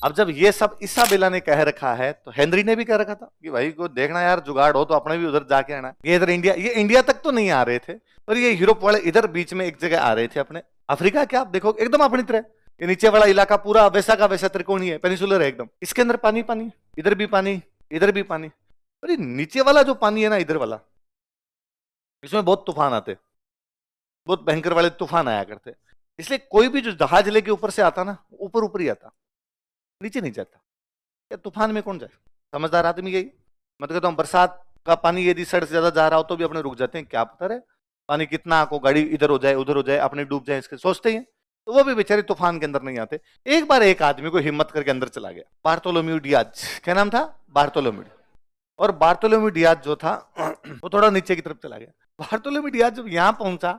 अब जब ये सब इसाबेला ने कह रखा है तो हेनरी ने भी कह रखा था कि भाई को देखना यार, जुगाड़ हो तो अपने भी उधर जाके आना। ये इधर इंडिया, ये इंडिया तक तो नहीं आ रहे थे, पर ये यूरोप वाले इधर बीच में एक जगह आ रहे थे अपने। अफ्रीका क्या आप देखो एकदम अपनी तरह, ये नीचे वाला इलाका पूरा वैसा का वैसा त्रिकोणीय है, पेनिसुलर है एकदम, इसके अंदर पानी पानी, इधर भी पानी, इधर भी पानी। अरे नीचे वाला जो पानी है ना, इधर वाला, इसमें बहुत तूफान आते, बहुत भयंकर वाले तूफान आया करते। इसलिए कोई भी जो जहाज लेके ऊपर से आता ना, ऊपर ऊपर ही आता, नीचे नहीं जाता। या तूफान में कौन जाए, समझदार आदमी यही। मैं तो कहता हूँ बरसात का पानी यदि सड़क से ज्यादा जा रहा हो तो भी अपने रुक जाते हैं, क्या पता है पानी कितना को गाड़ी इधर हो जाए उधर हो जाए, अपने डूब जाए, इसके सोचते हैं। तो वो भी बेचारे तूफान के अंदर नहीं आते। एक बार एक आदमी को हिम्मत करके अंदर चला गया, बार्तोलोम्यू डियाज, क्या नाम था, बार्तोलोम्यू। और बार्तोलोम्यू डियाज जो था वो थोड़ा नीचे की तरफ चला गया। बार्तोलोम्यू डियाज जब यहाँ पहुंचा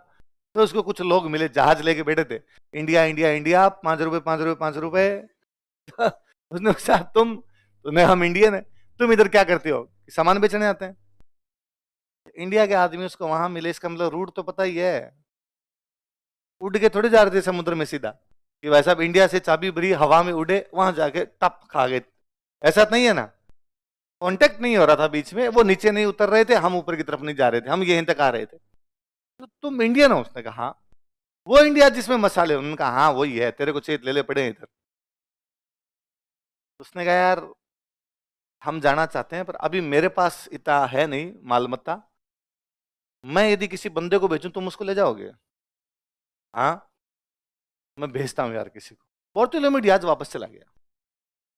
तो उसको कुछ लोग मिले, जहाज लेके बैठे थे, इंडिया इंडिया इंडिया, 5 रुपए 5 रुपए 5 रुपए। उसने पूछा तुम्हें, हम इंडियन है, तुम इधर क्या करते हो, सामान बेचने आते हैं। इंडिया के आदमी उसको वहां मिले, इसका मतलब रूट तो पता ही है, उड़ के थोड़े जा रहे थे समुद्र में सीधा कि भाई साहब इंडिया से चाबी भरी हवा में उड़े वहां जाके टप खा गए, ऐसा नहीं है ना। कांटेक्ट नहीं हो रहा था बीच में, वो नीचे नहीं उतर रहे थे, हम ऊपर की तरफ नहीं जा रहे थे, हम यहीं तक आ रहे थे। तो तुम इंडियन हो, उसने कहा हाँ। वो इंडिया जिसमें मसाले, उन्होंने कहा हाँ वही है, तेरे को चेत ले ले पड़े इधर। उसने कहा यार हम जाना चाहते हैं पर अभी मेरे पास इतना है नहीं मालमत्ता, मैं यदि किसी बंदे को भेजूं तुम उसको ले जाओगे। हाँ मैं भेजता हूं यार किसी को। बार्तोलोम्यू डियाज वापस चला गया।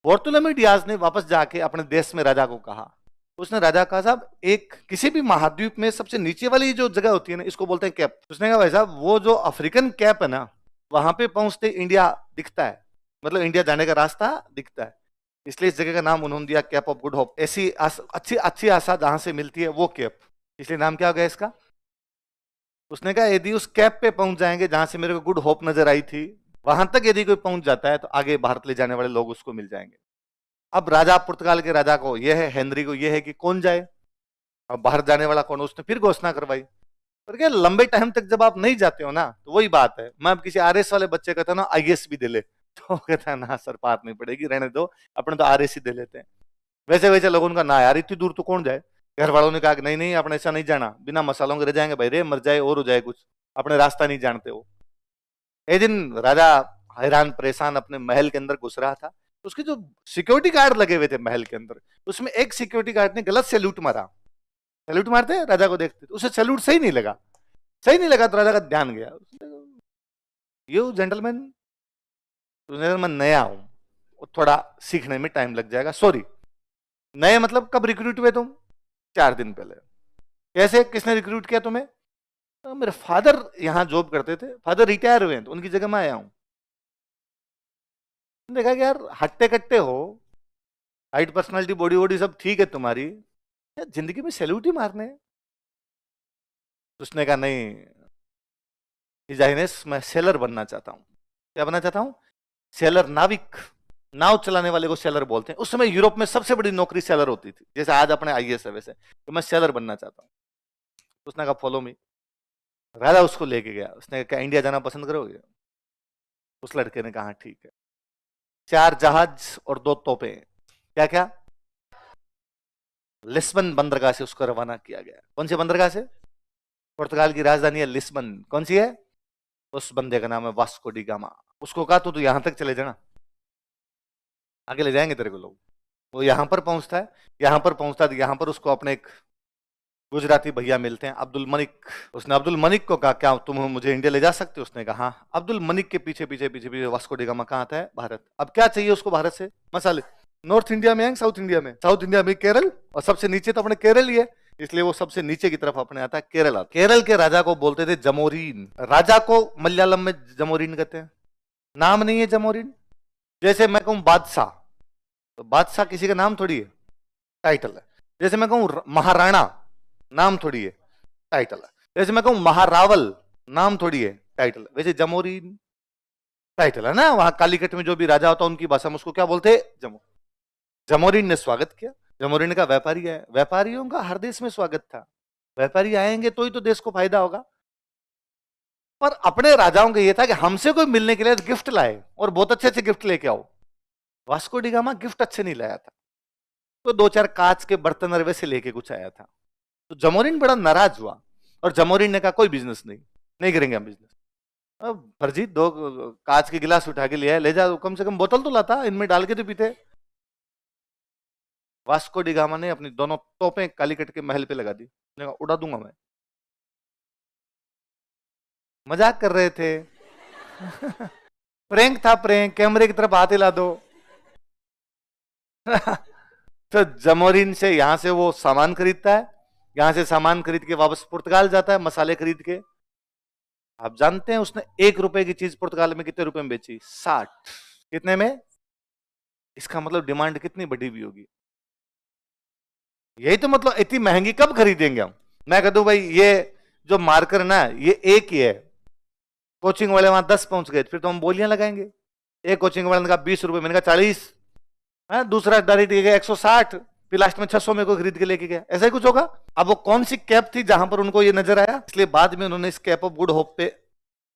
बार्तोलोम्यू डियाज ने वापस जाके अपने देश में राजा को कहा, उसने राजा कहा साहब एक किसी भी महाद्वीप में सबसे नीचे वाली जो जगह होती है ना, इसको बोलते हैं कैप। उसने कहा भाई साहब वो जो अफ्रीकन कैप है ना, वहां पे पहुंचते इंडिया दिखता है, मतलब इंडिया जाने का रास्ता दिखता है, इसलिए इस जगह का नाम उन्होंने दिया कैप ऑफ गुड होप। ऐसी अच्छी अच्छी आशा जहां से मिलती है वो कैप, इसलिए नाम क्या हो गया इसका। उसने कहा यदि उस कैप पे पहुंच जाएंगे जहां से मेरे को गुड होप नजर आई थी, वहां तक यदि कोई पहुंच जाता है तो आगे भारत ले जाने वाले लोग उसको मिल जाएंगे। अब राजा पुर्तगाल के राजा को यह है, हेनरी को यह है कि कौन जाए, अब बाहर जाने वाला कौन। उसने फिर घोषणा करवाई। पर क्या लंबे टाइम तक जब आप नहीं जाते हो ना, तो वही बात है, मैं अब किसी आरएस वाले बच्चे कहता ना आईएएस भी दे ले, तो कहता है ना सर बात नहीं पड़ेगी, रहने दो, अपने तो आरएस ही दे लेते हैं। वैसे वैसे लोगों का ना यार इतनी दूर तो कौन जाए। घर वालों ने कहा कि नहीं नहीं अपने ऐसा नहीं जाना, बिना मसालों के रह जाएंगे भाई रे, मर जाए और हो जाए कुछ, अपने रास्ता नहीं जानते हो। एक दिन राजा हैरान परेशान अपने महल के अंदर घुस रहा था, उसके जो सिक्योरिटी गार्ड लगे हुए थे महल के अंदर, उसमें एक सिक्योरिटी गार्ड ने गलत सैल्यूट मारा। सैल्यूट मारते हैं राजा को देखते, उसे सैल्यूट सही नहीं लगा, सही नहीं लगा तो राजा का ध्यान गया। यू जेंटलमैन, मैं नया हूं, थोड़ा सीखने में टाइम लग जाएगा, सॉरी। नए मतलब कब रिक्रूट हुए तुम, 4 दिन पहले। कैसे, किसने रिक्रूट किया तुम्हें, तो मेरे फादर यहाँ जॉब करते थे, फादर रिटायर हुए हैं तो उनकी जगह मैं आया हूं। देखा कि यार हट्टे कट्टे हो, हाइट पर्सनालिटी बॉडी वॉडी सब ठीक है तुम्हारी, जिंदगी में सैल्यूट ही मारने। उसने कहा नहीं हिजाइनेस, मैं सेलर बनना चाहता हूं। क्या बनना चाहता हूं, सेलर, नाविक, नाव चलाने वाले को सेलर बोलते हैं। उस समय यूरोप में सबसे बड़ी नौकरी सेलर होती थी, जैसे आज अपने आईएएस है वैसे, तो मैं सेलर बनना चाहता हूं। उसने कहा फॉलो मी। राजा उसको लेके गया, उसने कहा इंडिया जाना पसंद करोगे। उस लड़के ने कहा ठीक है। 4 जहाज और 2 तोपें, क्या क्या, लिस्बन बंदरगाह से उसको रवाना किया गया। कौन से बंदरगाह से, पुर्तगाल की राजधानी है लिस्बन, कौन सी है, उस बंदे का नाम है वास्को डी गामा। उसको कहा तू यहां तक चले जाना, आगे ले जाएंगे तेरे को लोग। वो यहां पर पहुंचता है, यहां पर पहुंचता है, यहां पर उसको अपने एक गुजराती भैया मिलते हैं, अब्दुल मनिक। उसने अब्दुल मनिक को कहा क्या तुम मुझे इंडिया ले जा सकते हो, उसने कहा हाँ। अब्दुल मनिक के पीछे पीछे पीछे पीछे वास्को डी गामा कहाँ आता है, भारत। अब क्या चाहिए उसको भारत से, मसाले। नॉर्थ इंडिया में है, साउथ इंडिया में, साउथ इंडिया में केरल, और सबसे नीचे तो अपने केरल ही है, इसलिए वो सबसे नीचे की तरफ अपने आता है केरल आता। केरल के राजा को बोलते थे जमोरीन, राजा को मलयालम में जमोरीन कहते हैं, नाम नहीं है जमोरीन। जैसे मैं कहूं बादशाह, तो बादशाह किसी का नाम थोड़ी है, टाइटल है। जैसे मैं कहूं महाराणा, नाम थोड़ी है, टाइटल है। जैसे मैं कहूं महारावल, नाम थोड़ी है, टाइटल। वैसे जमोरीन टाइटल है ना, वहां कालीकट में जो भी राजा होता है उनकी भाषा में उसको क्या बोलते हैं, जमोरीन ने स्वागत किया। जमोरीन ने कहा व्यापारी आए, व्यापारियों का हर देश में स्वागत था, व्यापारी आएंगे तो ही तो देश को फायदा होगा। पर अपने राजाओं का यह था कि हमसे कोई मिलने के लिए गिफ्ट लाए और बहुत अच्छे अच्छे गिफ्ट लेके आओ। वास्को डी गामा गिफ्ट अच्छे नहीं लाया था, तो 2-4 कांच के बर्तन और वैसे लेके कुछ आया था। तो जमोरिन बड़ा नाराज हुआ और जमोरिन ने कहा कोई बिजनेस नहीं, नहीं करेंगे हम बिजनेस। अब फर्जी 2 कांच के गिलास उठा के लिया है, ले जा, कम से कम बोतल तो लाता, इनमें डाल के तो पीते। वास्को डी गामा ने अपनी दोनों तोपें कालीकट के महल पे लगा दी, उसने कहा उड़ा दूंगा मैं। मजाक कर रहे थे। प्रैंक था, प्रैंक, कैमरे की तरफ हाथ हिला दो। तो जमोरिन से यहां से वो सामान खरीदता है, यहां से सामान खरीद के वापस पुर्तगाल जाता है मसाले खरीद के। आप जानते हैं उसने 1 रुपए की चीज पुर्तगाल में कितने रुपए में बेची? 60। कितने में? इसका मतलब डिमांड कितनी बढ़ी हुई होगी। यही तो मतलब, इतनी महंगी कब खरीदेंगे हम। मैं कह दूं भाई ये जो मार्कर ना ये एक ही है, कोचिंग वाले वहां 10 पहुंच गए, फिर तो हम बोलियां लगाएंगे। एक कोचिंग वाले ने कहा 20 रुपए, मैंने कहा 40, है दूसरा डायरेक्ट गया 160, फिर लास्ट में 600 में को खरीद के लेके गया। ऐसा ही कुछ होगा। अब वो कौन सी कैप थी जहां पर उनको ये नजर आया, इसलिए बाद में उन्होंने इस कैप ऑफ गुड होप पे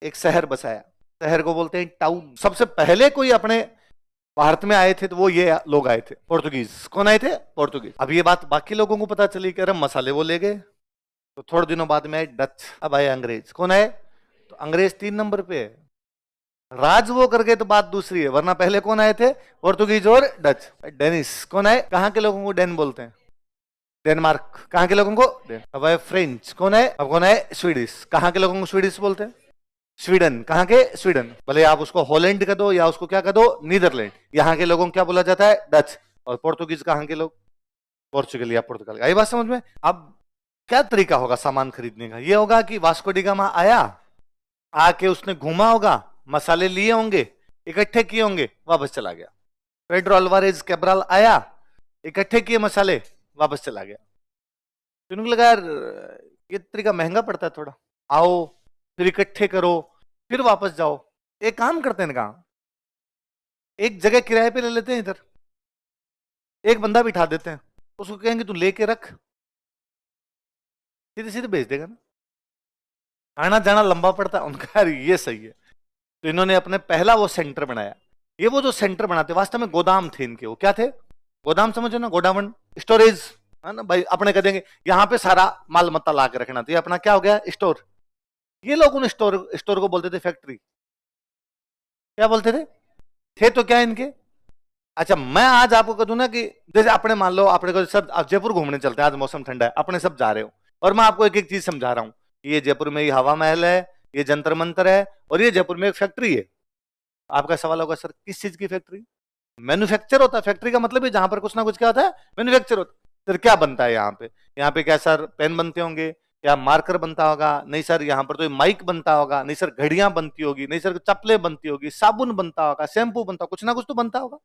एक शहर बसाया। शहर को बोलते हैं टाउन। सबसे पहले कोई अपने भारत में आए थे तो वो ये लोग आए थे, पोर्तुगीज। कौन आए थे? पोर्तुगीज। अब ये बात बाकी लोगों को पता चली कि अरे मसाले वो ले गए, तो थोड़े दिनों बाद में आए डच, अब आए अंग्रेज। कौन आए? तो अंग्रेज 3 नंबर पे है, राज वो कर गए तो बात दूसरी है, वरना पहले कौन आए थे? पोर्तुगीज और डच। डेनिस कौन आए? कहां के लोगों को डेन बोलते हैं? डेनमार्क। कहां के लोगों को? डेन। अब आए फ्रेंच। कौन है? अब कौन है? स्वीडिश। कहां के लोगों को स्वीडिश बोलते हैं? स्वीडन। कहां के? स्वीडन। भले आप उसको हॉलैंड का दो या उसको क्या कर दो, नीदरलैंड। यहां के लोगों को क्या बोला जाता है? डच। और पोर्तुगीज कहां के लोग? पोर्चुगल या पुर्तगाल। आई बात समझ में? अब क्या तरीका होगा सामान खरीदने का? ये होगा कि वास्को डी गामा आया, आके उसने घूमा होगा, मसाले लिए होंगे, इकट्ठे किए होंगे, वापस चला गया। पेड्रो अल्वारेज कैब्राल आया, इकट्ठे किए मसाले, वापस चला गया। तो उनको लगा यार ये तरीका महंगा पड़ता है थोड़ा, आओ फिर इकट्ठे करो फिर वापस जाओ। एक काम करते हैं ना, एक जगह किराए पे ले लेते हैं, इधर एक बंदा बिठा देते हैं, उसको कहेंगे तू लेके रख, सीधे सीधे भेज देगा ना। आना जाना लंबा पड़ता है उनका, यार ये सही है। तो इन्होंने अपने पहला वो सेंटर बनाया। ये वो जो सेंटर बनाते वास्तव में गोदाम थे इनके। वो क्या थे? गोदाम समझो ना, गोडाउन, स्टोरेज, है ना भाई। अपने कह देंगे यहाँ पे सारा माल मत्ता ला के रखना, तो ये अपना क्या हो गया? स्टोर। ये लोग उन स्टोर को बोलते थे फैक्ट्री। क्या बोलते थे तो क्या इनके? अच्छा मैं आज आपको कह दूं ना कि जैसे अपने मान लो अपने को सब जयपुर घूमने चलते हैं, आज मौसम ठंडा है, अपने सब जा रहे हो, और मैं आपको एक एक चीज समझा रहा हूं, ये जयपुर में ये हवा महल है, ये जंतर मंतर है, और ये जयपुर में एक फैक्ट्री है। आपका सवाल होगा सर किस चीज की फैक्ट्री? मैन्युफैक्चर होता है फैक्ट्री का मतलब है जहां पर कुछ ना कुछ क्या होता है? मैन्युफैक्चर होता है। सर क्या बनता है यहाँ पे? यहाँ पे क्या सर पेन बनते होंगे? क्या मार्कर बनता होगा? नहीं सर। यहाँ पर तो माइक बनता होगा? नहीं सर। घड़ियां बनती होगी? नहीं सर। चप्पलें बनती होगी? साबुन बनता होगा? शैम्पू बनता होगा? कुछ ना कुछ तो बनता होगा।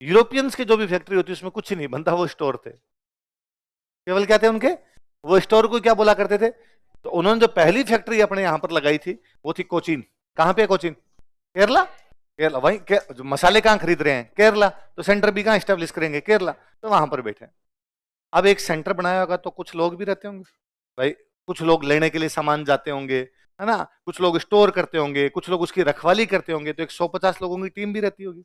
यूरोपियंस की जो भी फैक्ट्री होती है उसमें कुछ नहीं बनता, वो स्टोर थे। केवल क्या थे उनके? वो स्टोर को क्या बोला करते थे? तो उन्होंने जो पहली फैक्ट्री अपने यहां पर लगाई थी वो थी कोचीन। कहां पे? कोचीन, केरला। केरला वही जो मसाले कहां खरीद रहे हैं? केरला। तो सेंटर भी कहां स्टेब्लिश करेंगे? केरला। तो वहां पर बैठे। अब एक सेंटर बनाया होगा तो कुछ लोग भी रहते होंगे भाई, कुछ लोग लेने के लिए सामान जाते होंगे, है ना, कुछ लोग स्टोर करते होंगे, कुछ लोग उसकी रखवाली करते होंगे, तो एक 150 लोगों की टीम भी रहती होगी।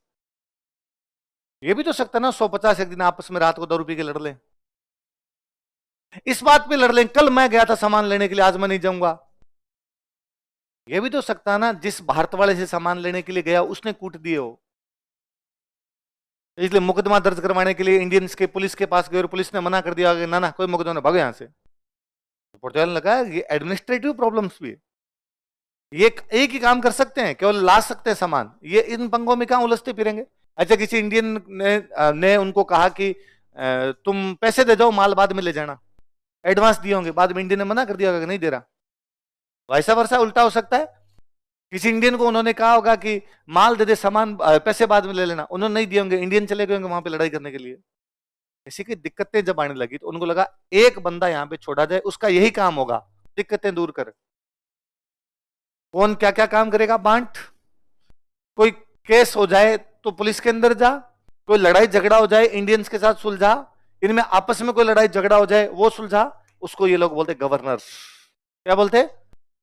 ये भी तो सकता है ना 150 एक दिन आपस में रात को दारू पी के लड़ लें, इस बात पे लड़ लें कल मैं गया था सामान लेने के लिए आज मैं नहीं जाऊंगा। ये भी तो सकता है ना जिस भारत वाले से सामान लेने के लिए गया उसने कूट दिए हो, इसलिए मुकदमा दर्ज करवाने के लिए इंडियंस के पुलिस के पास गए और पुलिस ने मना कर दिया कि ना ना कोई मुकदमा, भागो यहां से। पुर्तगाल ने लगा ये एडमिनिस्ट्रेटिव प्रॉब्लम्स भी है, ये एक ही काम कर सकते हैं, केवल ला सकते हैं सामान, ये इन पंगों में कहां उलझते फिरेंगे। अच्छा किसी इंडियन ने उनको कहा कि तुम पैसे दे जाओ माल बाद में ले जाना, एडवांस दिए होंगे, बाद में इंडियन ने मना कर दिया होगा नहीं दे रहा। वैसा वर्षा उल्टा हो सकता है, किसी इंडियन को उन्होंने कहा होगा कि माल दे दे सामान पैसे बाद में ले लेना, उन्होंने नहीं दिए होंगे, इंडियन चले गए होंगे वहां पे लड़ाई करने के लिए। ऐसी की दिक्कतें जब आने लगी तो उनको लगा एक बंदा यहां पे छोड़ा जाए, उसका यही काम होगा दिक्कतें दूर कर। कौन क्या क्या काम करेगा? बांट। कोई केस हो जाए तो पुलिस के अंदर जा, कोई लड़ाई झगड़ा हो जाए इंडियंस के साथ सुलझा, इनमें आपस में कोई लड़ाई झगड़ा हो जाए वो सुलझा, उसको ये लोग बोलते गवर्नर। क्या बोलते?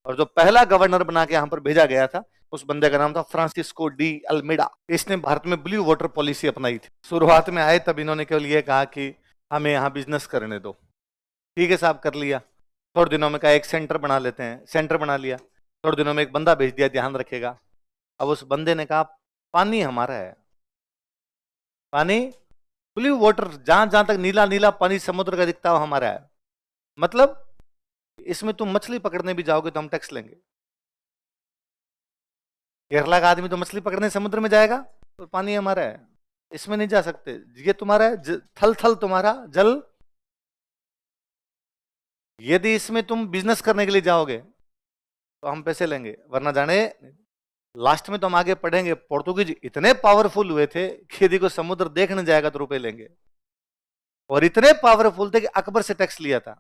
और जो पहला गवर्नर बना के यहाँ पर भेजा गया था उस बंदे का नाम था फ्रांसिस्को डी अल्मेडा। इसने भारत में ब्लू वाटर पॉलिसी अपनाई थी। शुरुआत में आए तब इन्होंने केवल ये कहा कि हमें यहाँ बिजनेस करने दो। ठीक है साहब, कर लिया। थोड़े दिनों में कहा एक सेंटर बना लेते हैं, सेंटर बना लिया। थोड़े दिनों में एक बंदा भेज दिया, ध्यान रखेगा। अब उस बंदे ने कहा पानी हमारा है, पानी ब्लू वाटर, जहां जहां तक नीला नीला पानी समुद्र का दिखता हो हमारा है। मतलब इसमें तुम मछली पकड़ने भी जाओगे तो हम टैक्स लेंगे। केरला का आदमी तो मछली पकड़ने समुद्र में जाएगा तो पानी हमारा है, इसमें नहीं जा सकते, ये तुम्हारा है, थल थल तुम्हारा, जल। यदि इसमें तुम बिजनेस करने के लिए जाओगे तो हम पैसे लेंगे, वरना जाने। लास्ट में तो हम आगे पढ़ेंगे, पोर्तुगीज इतने पावरफुल हुए थे कि यदि कोई समुद्र देखने जाएगा तो रुपए लेंगे। और इतने पावरफुल थे कि अकबर से टैक्स लिया था।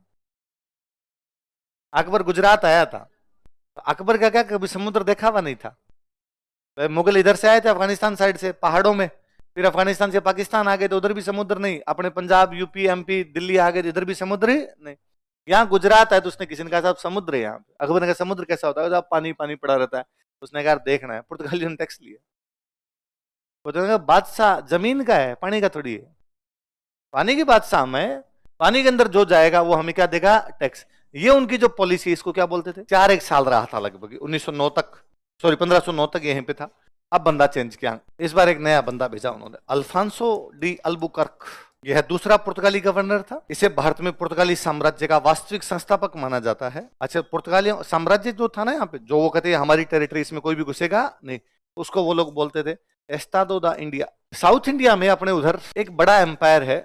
अकबर गुजरात आया था तो अकबर का क्या कभी समुद्र देखा हुआ नहीं था। मुगल इधर से आए थे अफगानिस्तान साइड से पहाड़ों में, फिर अफगानिस्तान से पाकिस्तान आ गए तो उधर भी समुद्र नहीं, अपने पंजाब यूपी एमपी दिल्ली आ गए तो इधर भी समुद्र ही नहीं। यहाँ गुजरात है तो उसने किसी ने कहा साहब समुद्र है यहाँ पे। अकबर ने कहा समुद्र कैसा होता है, साहब पानी पानी पड़ा रहता है। उसने कहा देखना है, पुर्तगालियों ने टैक्स लिया। वो बादशाह जमीन का है, पानी का थोड़ी है, पानी की बादशाह हम है, पानी के अंदर जो जाएगा वो हमें क्या देगा, टैक्स। ये उनकी जो पॉलिसी, इसको क्या बोलते थे, 4 साल रहा था लगभग 1909 तक, सॉरी 1509 तक यहीं पे था। अब बंदा चेंज किया, इस बार एक नया बंदा भेजा उन्होंने, अल्फांसो डी अल्बुकर्क। यह दूसरा पुर्तगाली गवर्नर था। इसे भारत में पुर्तगाली साम्राज्य का वास्तविक संस्थापक माना जाता है। अच्छा, पुर्तगाली साम्राज्य जो था ना यहाँ पे, जो वो कहते हैं हमारी टेरिटरी, इसमें कोई भी घुसेगा नहीं, उसको वो लोग बोलते थे एस्टादो दा इंडिया। साउथ इंडिया में अपने उधर एक बड़ा एम्पायर है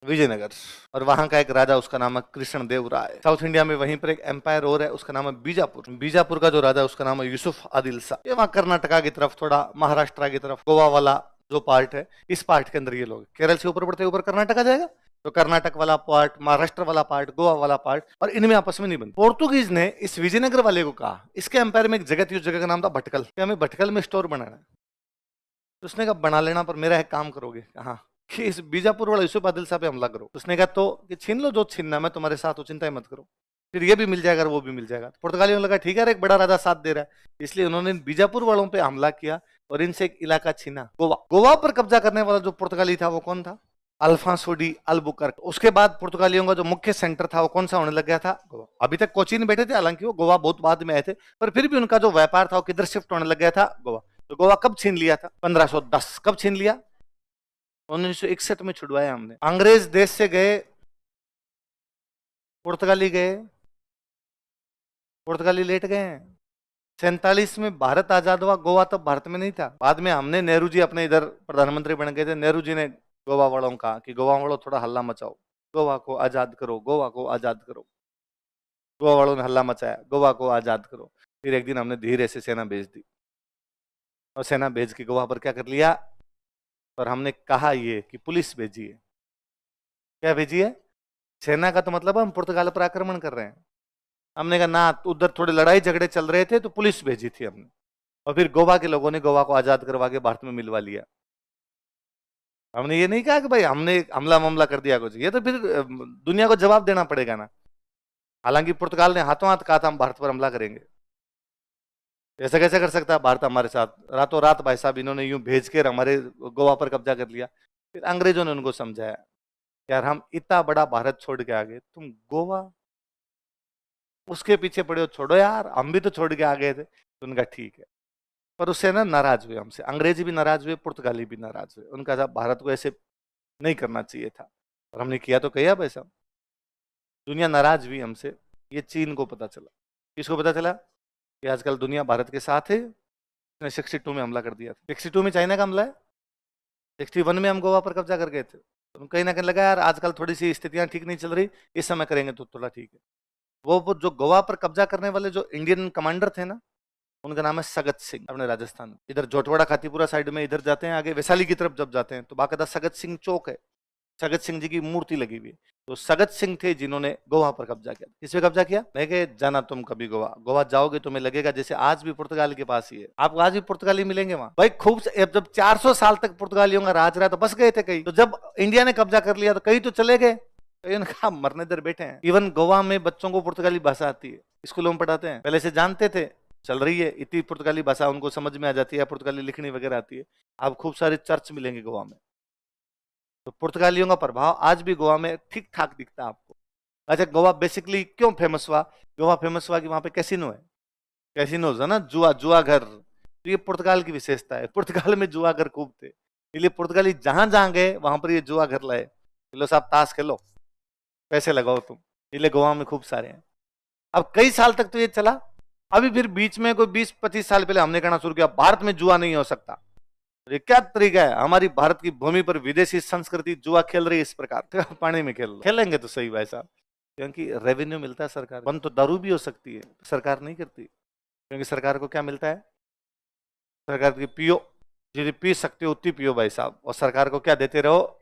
विजयनगर, और वहां का एक राजा, उसका नाम है कृष्ण देव राय। साउथ इंडिया में वहीं पर एक एम्पायर और है, उसका नाम है बीजापुर। बीजापुर का जो राजा है उसका नाम है यूसुफ आदिल शाह। ये वहां कर्नाटका की तरफ, थोड़ा महाराष्ट्र की तरफ, गोवा वाला जो पार्ट है, इस पार्ट के अंदर ये लोग, केरल से ऊपर बढ़ते ऊपर कर्नाटक आ जाएगा तो कर्नाटक वाला पार्ट, महाराष्ट्र वाला पार्ट, गोवा वाला पार्ट, और इनमें आपस में नहीं बनती। पोर्तुगीज ने इस विजयनगर वाले को कहा, इसके एम्पायर में एक जगह थी, उस जगह का नाम था भटकल, कि हमें भटकल में स्टोर बनाना है। तो उसने कहा बना लेना, पर मेरा एक काम करोगे, कहा कि इस बीजापुर वाला यूसुफ आदिल साहब पे हमला करो। उसने कहा तो कि छीन लो जो छीनना, मैं तुम्हारे साथ हूं, चिंता मत करो, फिर ये भी मिल जाएगा वो भी मिल जाएगा। पुर्तगालियों ने लगा ठीक है, एक बड़ा राजा साथ दे रहा है, इसलिए उन्होंने बीजापुर वालों पे हमला किया और इनसे एक इलाका छीना, गोवा। गोवा पर कब्जा करने वाला जो पुर्तगाली था वो कौन था, अल्फांसो डी अल्बुकर्क। उसके बाद पुर्तगालियों का जो मुख्य सेंटर था वो कौन सा होने लग गया था, गोवा। अभी तक कोचीन में बैठे थे, हालांकि वो गोवा बहुत बाद में आए थे, पर फिर भी उनका जो व्यापार था वो किधर शिफ्ट होने लग गया था, गोवा। तो गोवा कब छीन लिया था, 1510। कब छीन लिया, 1961 में छुड़वाया हमने। अंग्रेज देश से गए, पुर्तगाली गए, पुर्तगाली लेट गए हैं। 47 में भारत आजाद हुआ, गोवा तब भारत में नहीं था। बाद में हमने, नेहरू जी अपने इधर प्रधानमंत्री बन गए थे, नेहरू जी ने गोवा वालों का कि गोवा वालों थोड़ा हल्ला मचाओ, गोवा को आजाद करो, गोवा को आजाद करो। गोवा वालों ने हल्ला मचाया, गोवा को आजाद करो। फिर एक दिन हमने धीरे से सेना भेज दी, और सेना भेज के गोवा पर क्या कर लिया, पर हमने कहा ये कि पुलिस भेजिए। क्या भेजिए, सेना का तो मतलब हम पुर्तगाल पर आक्रमण कर रहे हैं। हमने कहा ना, उधर थोड़े लड़ाई झगड़े चल रहे थे तो पुलिस भेजी थी हमने, और फिर गोवा के लोगों ने गोवा को आजाद करवा के भारत में मिलवा लिया। हमने ये नहीं कहा कि भाई हमने हमला मामला कर दिया कुछ, ये तो फिर दुनिया को जवाब देना पड़ेगा ना। हालांकि पुर्तगाल ने हाथों हाथ कहा था हम भारत पर हमला करेंगे, ऐसा कैसे कर सकता है भारत हमारे साथ, रातों रात भाई साहब इन्होंने यूं भेज कर हमारे गोवा पर कब्जा कर लिया। फिर अंग्रेजों ने उनको समझाया यार हम इतना बड़ा भारत छोड़ के आ गए, तुम गोवा उसके पीछे पड़े हो, छोड़ो यार, हम भी तो छोड़ के आ गए थे। तो उनका ठीक है, पर उससे ना नाराज हुए हमसे, अंग्रेजी भी नाराज हुए, पुर्तगाली भी नाराज हुए। उनका साहब भारत को ऐसे नहीं करना चाहिए था, और हमने किया तो किया भाई साहब। दुनिया नाराज हुई हमसे, ये चीन को पता चला। किसको पता चला कि आजकल दुनिया भारत के साथ है, उसने 62 में हमला कर दिया था। 62 में चाइना का हमला है, 61 में हम गोवा पर कब्जा कर गए थे। तो कहीं ना कहीं लगा यार आजकल थोड़ी सी स्थितियां ठीक नहीं चल रही, इस समय करेंगे तो थोड़ा ठीक है। वो जो गोवा पर कब्जा करने वाले जो इंडियन कमांडर थे ना, उनका नाम है सगत सिंह। अपने राजस्थान इधर जोटवाड़ा खातीपुरा साइड में इधर जाते हैं, आगे वैशाली की तरफ जब जाते हैं तो बाकायदा सगत सिंह चौक है, सगत सिंह जी की मूर्ति लगी हुई है। तो सगत सिंह थे जिन्होंने गोवा पर कब्जा किया। किस पे कब्जा किया, मैं कहे जाना तुम कभी गोवा, गोवा जाओगे तुम्हें लगेगा जैसे आज भी पुर्तगाल के पास ही है, आपको आज भी पुर्तगाली मिलेंगे वहां भाई खूब। जब 400 साल तक पुर्तगालियों का राज रहा तो बस गए थे कई, तो जब इंडिया ने कब्जा कर लिया तो कई तो चले गए, तो इन्होंने कहा मरने दर बैठे हैं। इवन गोवा में बच्चों को पुर्तगाली भाषा आती है, स्कूलों में पढ़ाते हैं, पहले से जानते थे, चल रही है इतनी पुर्तगाली भाषा उनको समझ में आ जाती है, पुर्तगाली लिखनी वगैरह आती है। आप खूब सारे चर्च मिलेंगे गोवा में, तो पुर्तगालियों का प्रभाव आज भी गोवा में ठीक ठाक दिखता है आपको। अच्छा, गोवा बेसिकली क्यों फेमस हुआ? गोवा फेमस हुआ कि वहां पे कैसीनो है, कैसीनोज है ना, जुआ, जुआ घर। तो ये पुर्तगाल की विशेषता है, पुर्तगाल में जुआ घर खूब थे, इसलिए पुर्तगाली जहां जहां गए वहां पर ये जुआ घर लाए, लो साहब ताश खेलो, पैसे लगाओ तुम, इसलिए गोवा में खूब सारे हैं। अब कई साल तक तो ये चला, अभी फिर बीच में कोई 20-25 साल पहले हमने कहना शुरू किया भारत में जुआ नहीं हो सकता। ये क्या तरीका है, हमारी भारत की भूमि पर विदेशी संस्कृति जुआ खेल रही है इस प्रकार, तो पानी में खेल लो, खेलेंगे तो सही भाई साहब, क्योंकि रेवेन्यू मिलता है सरकार, बंद तो दारू भी हो सकती है, सरकार नहीं करती, क्योंकि सरकार को क्या मिलता है, सरकार की पियो, जितनी पी सकते हो उतनी पियो भाई साहब, और सरकार को क्या देते रहो।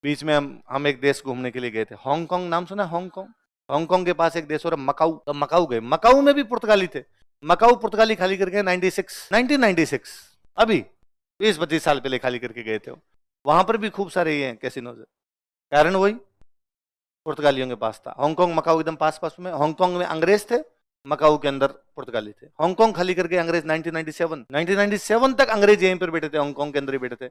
बीच में हम एक देश घूमने के लिए गए थे, हांगकांग, नाम सुना? हांगकांग, हांगकांग के पास एक देश और मकाऊ, तो मकाऊ गए, मकाऊ में भी पुर्तगाली थे, मकाऊ पुर्तगाली खाली करके 1996 अभी 20-25 साल पहले खाली करके गए थे। वहां पर भी खूब सारे ये हैं कैसीनो, कारण वही पुर्तगालियों के पास था। हांगकांग मकाऊ एकदम पास पास में, हांगकांग में अंग्रेज थे, मकाऊ के अंदर पुर्तगाली थे। हांगकांग खाली करके अंग्रेज 1997 तक अंग्रेज यहीं पर बैठे थे, हांगकांग के अंदर ही बैठे थे।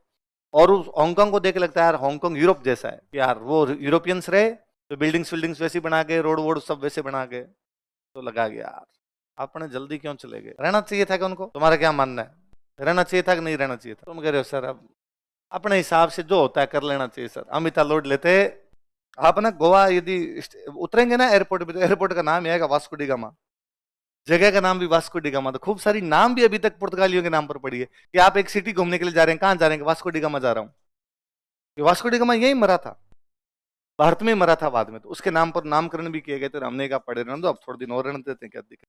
और उस हांगकांग को देख के लगता है यार हांगकांग यूरोप जैसा है, यार वो यूरोपियंस रहे तो बिल्डिंग्स वैसी बना के, रोड वोड सब वैसे बना के, तो लगा गया यार आपने जल्दी क्यों चले गए, रहना चाहिए था कि उनको। तुम्हारा क्या मानना है, रहना चाहिए था कि नहीं रहना चाहिए था? तुम कह रहे हो सर अब अपने हिसाब से जो होता है कर लेना चाहिए सर, हम इतना लोड लेते। आप ना गोवा यदि उतरेंगे ना एयरपोर्ट पे, तो एयरपोर्ट का नाम है वास्को डी गामा, जगह का नाम भी वास्को डी गामा, तो खूब सारी नाम भी अभी तक पुर्तगालियों के नाम पर पड़ी है कि आप एक सिटी घूमने के लिए जा रहे हैं, कहाँ जा रहे हैं, वास्को डी गामा जा रहा हूँ। वास्को डी गामा यही मरा था, भारत में ही मरा था बाद में, तो उसके नाम पर नामकरण भी किए गए थे। हमने कहा पड़े रहने दो, अब थोड़े दिन और रहने देते हैं, क्या दिक्कत।